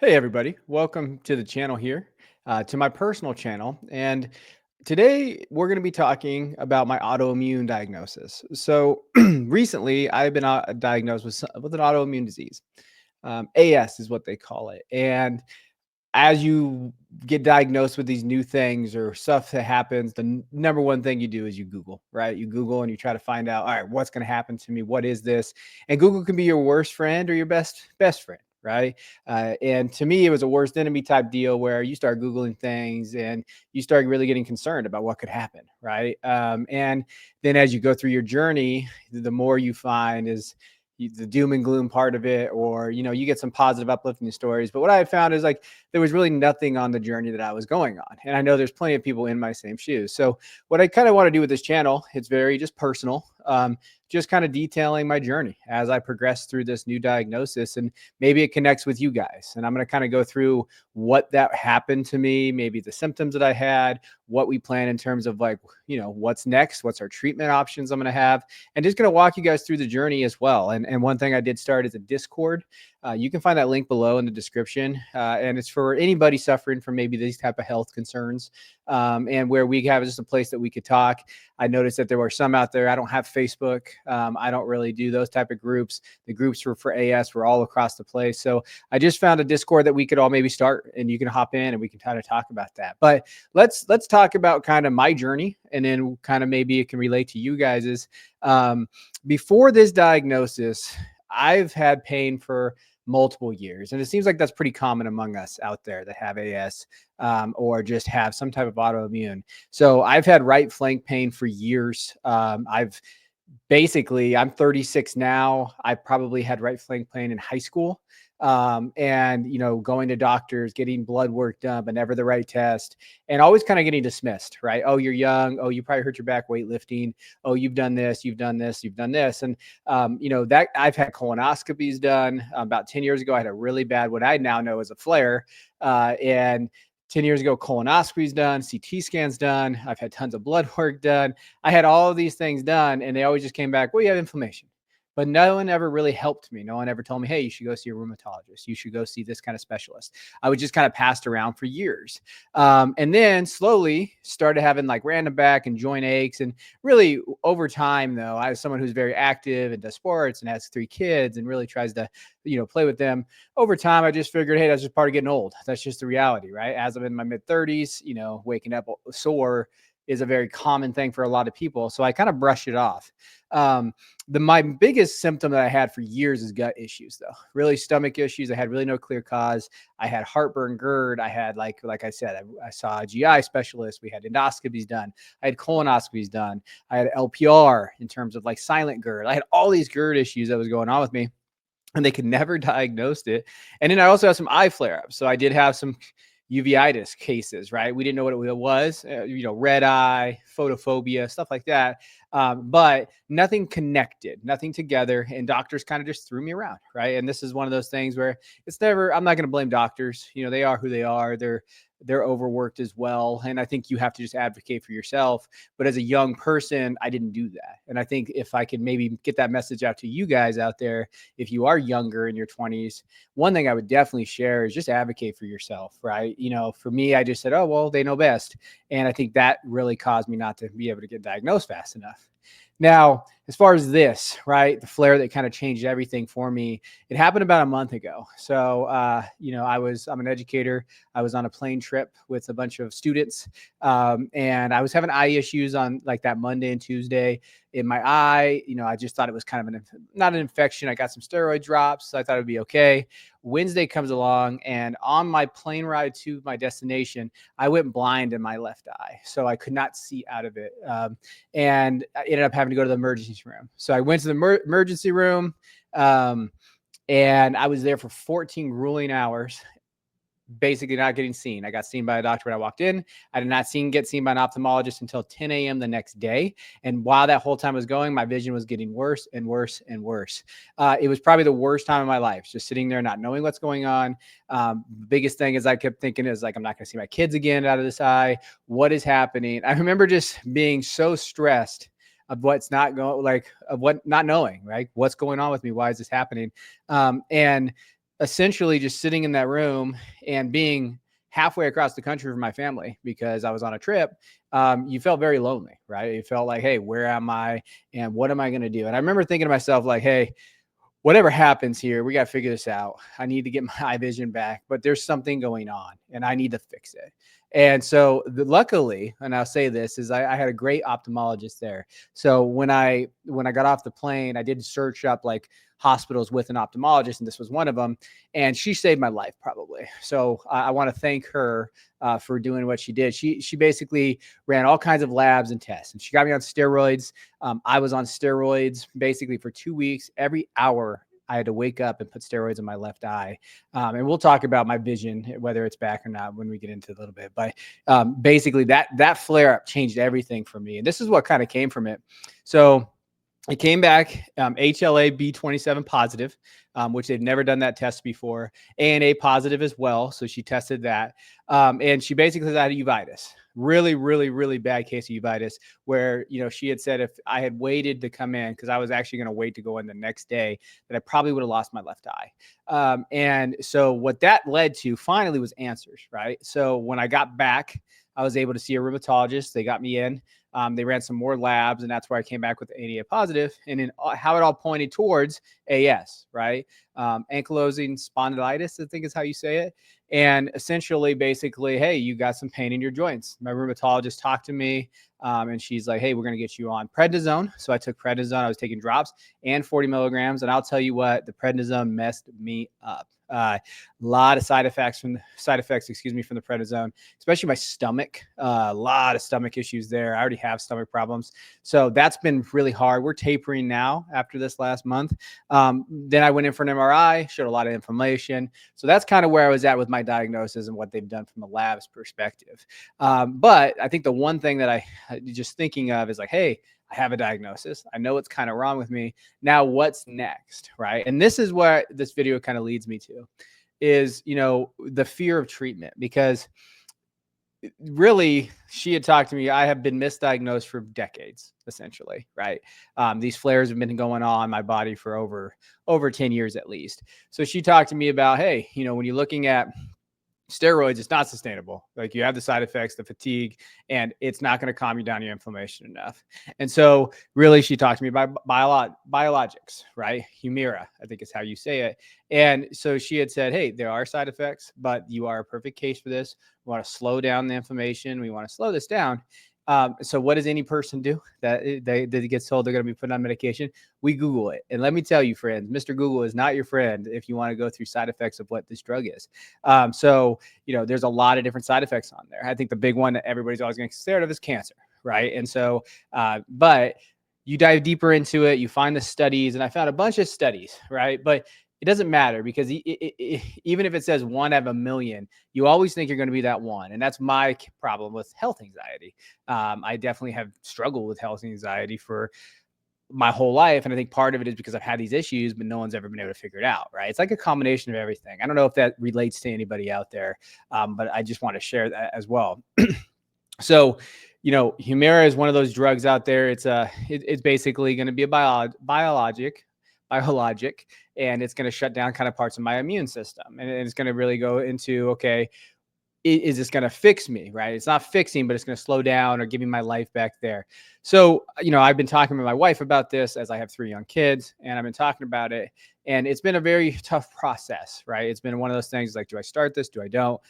Hey, everybody. Welcome to the channel here, to my personal channel. And today we're going to be talking about my autoimmune diagnosis. So, recently I've been diagnosed with an autoimmune disease. AS is what they call it. And as you get diagnosed with these new things or stuff that happens, the number one thing you do is you Google, right? You Google and you try to find out, all right, what's going to happen to me? What is this? And Google can be your worst friend or your best friend, right? And to me, it was a worst enemy type deal where you start Googling things and you start really getting concerned about what could happen, right? And then as you go through your journey, the more you find is the doom and gloom part of it, or you get some positive uplifting stories. But what I found is like there was really nothing on the journey that I was going on. And I know there's plenty of people in my same shoes. So what I kind of want to do with this channel, it's very just personal, just kind of detailing my journey as I progress through this new diagnosis. And maybe it connects with you guys. And I'm going to kind of go through what that happened to me, maybe the symptoms that I had, what we plan in terms of like, what's next, what's our treatment options I'm going to have, and just going to walk you guys through the journey as well. And one thing I did start is a Discord. You can find that link below in the description. And it's for anybody suffering from maybe these type of health concerns, and where we have just a place that we could talk. I noticed that there were some out there. I don't have Facebook. I don't really do those type of groups. The groups for AS were all across the place. So I just found a Discord that we could all maybe start, and you can hop in and we can kind of talk about that. But let's talk about kind of my journey, and then kind of maybe it can relate to you guys's. Before this diagnosis, I've had pain for multiple years. And it seems like that's pretty common among us out there that have AS, or just have some type of autoimmune. So I've had right flank pain for years. I'm 36 now. I probably had right flank pain in high school. And going to doctors, getting blood work done, but never the right test, and always kind of getting dismissed, right? Oh, you're young. Oh, you probably hurt your back weightlifting. Oh, you've done this, you've done this, you've done this. And that I've had colonoscopies done. About 10 years ago, I had a really bad, what I now know as a flare. And 10 years ago, colonoscopies done, CT scans done. I've had tons of blood work done. I had all of these things done, and they always just came back, well, you have inflammation. But no one ever really helped me. No one ever told me, hey, you should go see a rheumatologist. You should go see this kind of specialist. I was just kind of passed around for years. And then slowly started having like random back and joint aches. And really over time, though, I was someone who's very active and does sports and has 3 kids and really tries to, play with them. Over time, I just figured, hey, that's just part of getting old. That's just the reality, right? As I'm in my mid 30s, waking up sore is a very common thing for a lot of people. So I kind of brush it off. My biggest symptom that I had for years is gut issues, though. Really stomach issues. I had really no clear cause. I had heartburn, GERD. I had like I said, I saw a GI specialist. We had endoscopies done. I had colonoscopies done. I had LPR in terms of like silent GERD. I had all these GERD issues that was going on with me, and they could never diagnose it. And then I also have some eye flare-ups. So I did have some uveitis cases, right? We didn't know what it was, red eye, photophobia, stuff like that. But nothing connected, nothing together. And doctors kind of just threw me around, right? And this is one of those things where I'm not going to blame doctors. They are who they are. They're overworked as well. And I think you have to just advocate for yourself. But as a young person, I didn't do that. And I think if I could maybe get that message out to you guys out there, if you are younger in your 20s, one thing I would definitely share is just advocate for yourself, right? For me, I just said, oh, well, they know best. And I think that really caused me not to be able to get diagnosed fast enough. Now, as far as this, right, the flare that kind of changed everything for me, it happened about a month ago. So, I'm an educator. I was on a plane trip with a bunch of students, and I was having eye issues on like that Monday and Tuesday in my eye. I just thought it was kind of not an infection. I got some steroid drops, so I thought it would be okay. Wednesday comes along, and on my plane ride to my destination, I went blind in my left eye, so I could not see out of it, and I ended up having to go to the emergency room. So I went to the emergency room, and I was there for 14 grueling hours, basically not getting seen. I got seen by a doctor when I walked in. I did not get seen by an ophthalmologist until 10 a.m. the next day. And while that whole time was going, my vision was getting worse and worse and worse. It was probably the worst time of my life, just sitting there, not knowing what's going on. The biggest thing is I kept thinking is like, I'm not going to see my kids again out of this eye. What is happening? I remember just being so stressed of what's not going, like of what not knowing, right? What's going on with me? Why is this happening? And essentially just sitting in that room and being halfway across the country from my family because I was on a trip, you felt very lonely, right? You felt like, hey, where am I? And what am I going to do? And I remember thinking to myself, like, hey, whatever happens here, we got to figure this out. I need to get my eye vision back, but there's something going on and I need to fix it. And so luckily, and I'll say this is I had a great ophthalmologist there. So when I got off the plane, I did search up like hospitals with an ophthalmologist, and this was one of them. And she saved my life probably. So I want to thank her for doing what she did. She basically ran all kinds of labs and tests, and she got me on steroids. I was on steroids basically for 2 weeks. Every hour I had to wake up and put steroids in my left eye. And we'll talk about my vision, whether it's back or not, when we get into it a little bit. But basically that flare up changed everything for me. And this is what kind of came from it. So it came back HLA B27 positive, which they've never done that test before, ANA positive as well. So she tested that. And she basically had uveitis, really, really, really bad case of uveitis, where, she had said if I had waited to come in, because I was actually going to wait to go in the next day, that I probably would have lost my left eye. And so what that led to finally was answers, right? So when I got back, I was able to see a rheumatologist. They got me in. They ran some more labs, and that's where I came back with ANA positive, and then how it all pointed towards AS, right? Ankylosing spondylitis, I think is how you say it. And essentially, basically, hey, you got some pain in your joints. My rheumatologist talked to me, and she's like, hey, we're going to get you on prednisone. So I took prednisone. I was taking drops and 40 milligrams. And I'll tell you what, the prednisone messed me up. A lot of side effects from the prednisone, especially my stomach. A lot of stomach issues there. I already have stomach problems. So that's been really hard. We're tapering now after this last month. Then I went in for an MRI, showed a lot of inflammation. So that's kind of where I was at with my diagnosis and what they've done from a lab's perspective. But I think the one thing that I just thinking of is like, hey, I have a diagnosis. I know what's kind of wrong with me. Now what's next, right? And this is where this video kind of leads me to is, the fear of treatment, because really she had talked to me. I have been misdiagnosed for decades, essentially, right? These flares have been going on in my body for over 10 years at least. So she talked to me about, hey, when you're looking at steroids, it's not sustainable. Like you have the side effects, the fatigue, and it's not going to calm you down your inflammation enough. And so really she talked to me about biologics, right? Humira, I think is how you say it. And so she had said, hey, there are side effects, but you are a perfect case for this. We want to slow down the inflammation. We want to slow this down. So what does any person do that they gets told they're going to be put on medication? We Google it. And let me tell you, friends, Mr. Google is not your friend if you want to go through side effects of what this drug is. So there's a lot of different side effects on there. I think the big one that everybody's always going to stare at is cancer, right? And so, but you dive deeper into it, you find the studies, and I found a bunch of studies, right? But it doesn't matter because even if it says 1 out of a million, you always think you're going to be that one. And that's my problem with health anxiety. I definitely have struggled with health anxiety for my whole life. And I think part of it is because I've had these issues, but no one's ever been able to figure it out, right? It's like a combination of everything. I don't know if that relates to anybody out there, but I just want to share that as well. So, Humira is one of those drugs out there. It's basically going to be a biologic, and it's going to shut down kind of parts of my immune system. And it's going to really go into, okay, is this going to fix me, right? It's not fixing, but it's going to slow down or give me my life back there. So, I've been talking with my wife about this as I have 3 young kids, and I've been talking about it, and it's been a very tough process, right? It's been one of those things like, do I start this? Do I don't?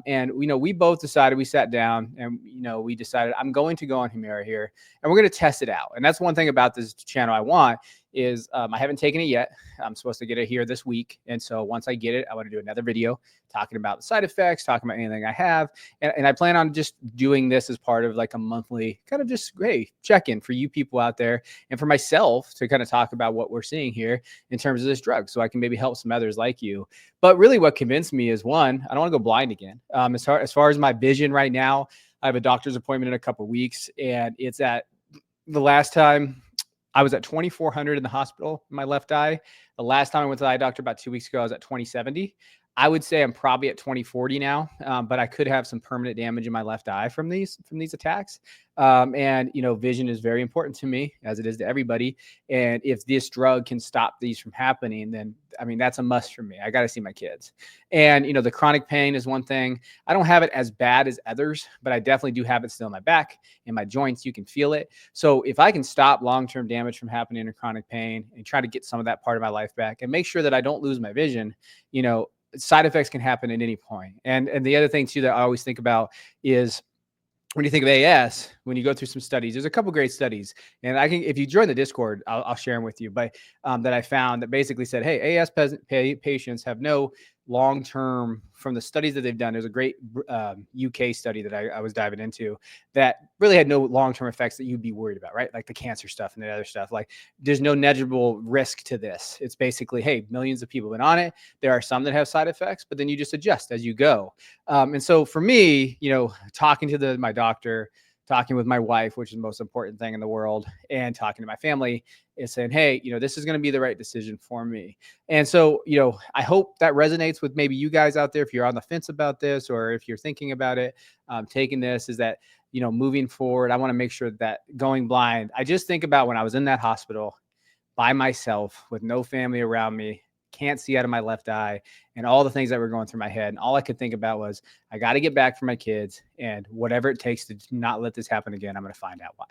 And we both decided, we sat down and, we decided I'm going to go on Humira here and we're going to test it out. And that's one thing about this channel I want is I haven't taken it yet. I'm supposed to get it here this week. And so once I get it, I want to do another video talking about the side effects, talking about anything I have. And I plan on just doing this as part of like a monthly kind of just, hey, check-in for you people out there and for myself to kind of talk about what we're seeing here in terms of this drug so I can maybe help some others like you. But really what convinced me is, one, I don't want to go blind again. As far as my vision right now, I have a doctor's appointment in a couple of weeks, and it's at the last time I was at 2,400 in the hospital in my left eye. The last time I went to the eye doctor about 2 weeks ago, I was at 2070. I would say I'm probably at 20/40 now, but I could have some permanent damage in my left eye from these attacks. And vision is very important to me, as it is to everybody. And if this drug can stop these from happening, then I mean that's a must for me. I got to see my kids. And the chronic pain is one thing. I don't have it as bad as others, but I definitely do have it still in my back, in my joints. You can feel it. So if I can stop long-term damage from happening in chronic pain and try to get some of that part of my life back and make sure that I don't lose my vision, side effects can happen at any point. And the other thing too that I always think about is when you think of AS, when you go through some studies, there's a couple great studies, and if you join the Discord, I'll share them with you. But that I found that basically said, hey, AS patients have no long-term, from the studies that they've done. There's a great UK study that I was diving into that really had no long-term effects that you'd be worried about, right? Like the cancer stuff and the other stuff. Like there's no negligible risk to this. It's basically, hey, millions of people have been on it. There are some that have side effects, but then you just adjust as you go. And so for me, talking to my doctor, talking with my wife, which is the most important thing in the world, and talking to my family is saying, hey, this is going to be the right decision for me. And so, I hope that resonates with maybe you guys out there. If you're on the fence about this, or if you're thinking about it, taking this, is that, moving forward, I want to make sure that going blind, I just think about when I was in that hospital by myself with no family around me, can't see out of my left eye, and all the things that were going through my head. And all I could think about was, I got to get back for my kids, and whatever it takes to not let this happen again, I'm going to find out why.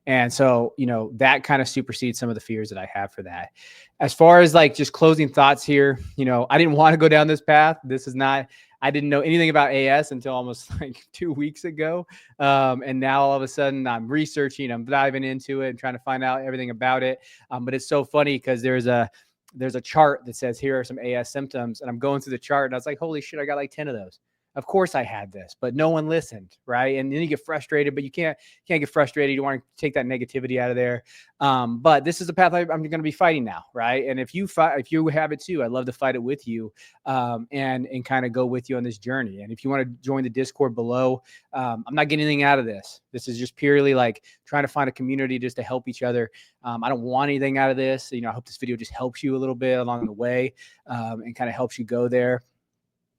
And so, that kind of supersedes some of the fears that I have for that. As far as like just closing thoughts here, I didn't want to go down this path. I didn't know anything about AS until almost like 2 weeks ago. And now all of a sudden I'm researching, I'm diving into it and trying to find out everything about it. But it's so funny because there's a chart that says, here are some AS symptoms. And I'm going through the chart and I was like, holy shit, I got like 10 of those. Of course I had this, but no one listened. Right. And then you get frustrated, but you can't get frustrated. You want to take that negativity out of there. But this is the path I'm going to be fighting now. Right. And if you have it too, I'd love to fight it with you, and kind of go with you on this journey. And if you want to join the Discord below, I'm not getting anything out of this. This is just purely like trying to find a community just to help each other. I don't want anything out of this. I hope this video just helps you a little bit along the way, and kind of helps you go there.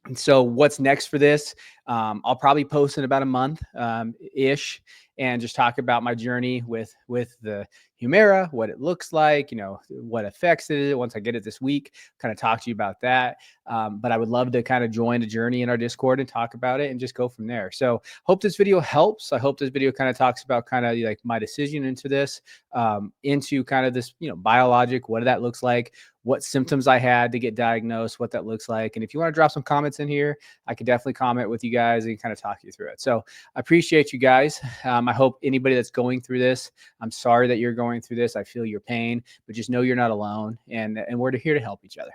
And so what's next for this? I'll probably post in about a month ish, and just talk about my journey with the Humira, what it looks like, what affects it. Once I get it this week, kind of talk to you about that. But I would love to kind of join the journey in our Discord and talk about it and just go from there. So hope this video helps. I hope this video kind of talks about kind of like my decision into this, into kind of this, biologic, what that looks like, what symptoms I had to get diagnosed, what that looks like. And if you want to drop some comments in here, I could definitely comment with you guys and kind of talk you through it. So I appreciate you guys. I hope anybody that's going through this, I'm sorry that you're going through this. I feel your pain, but just know you're not alone, and we're here to help each other.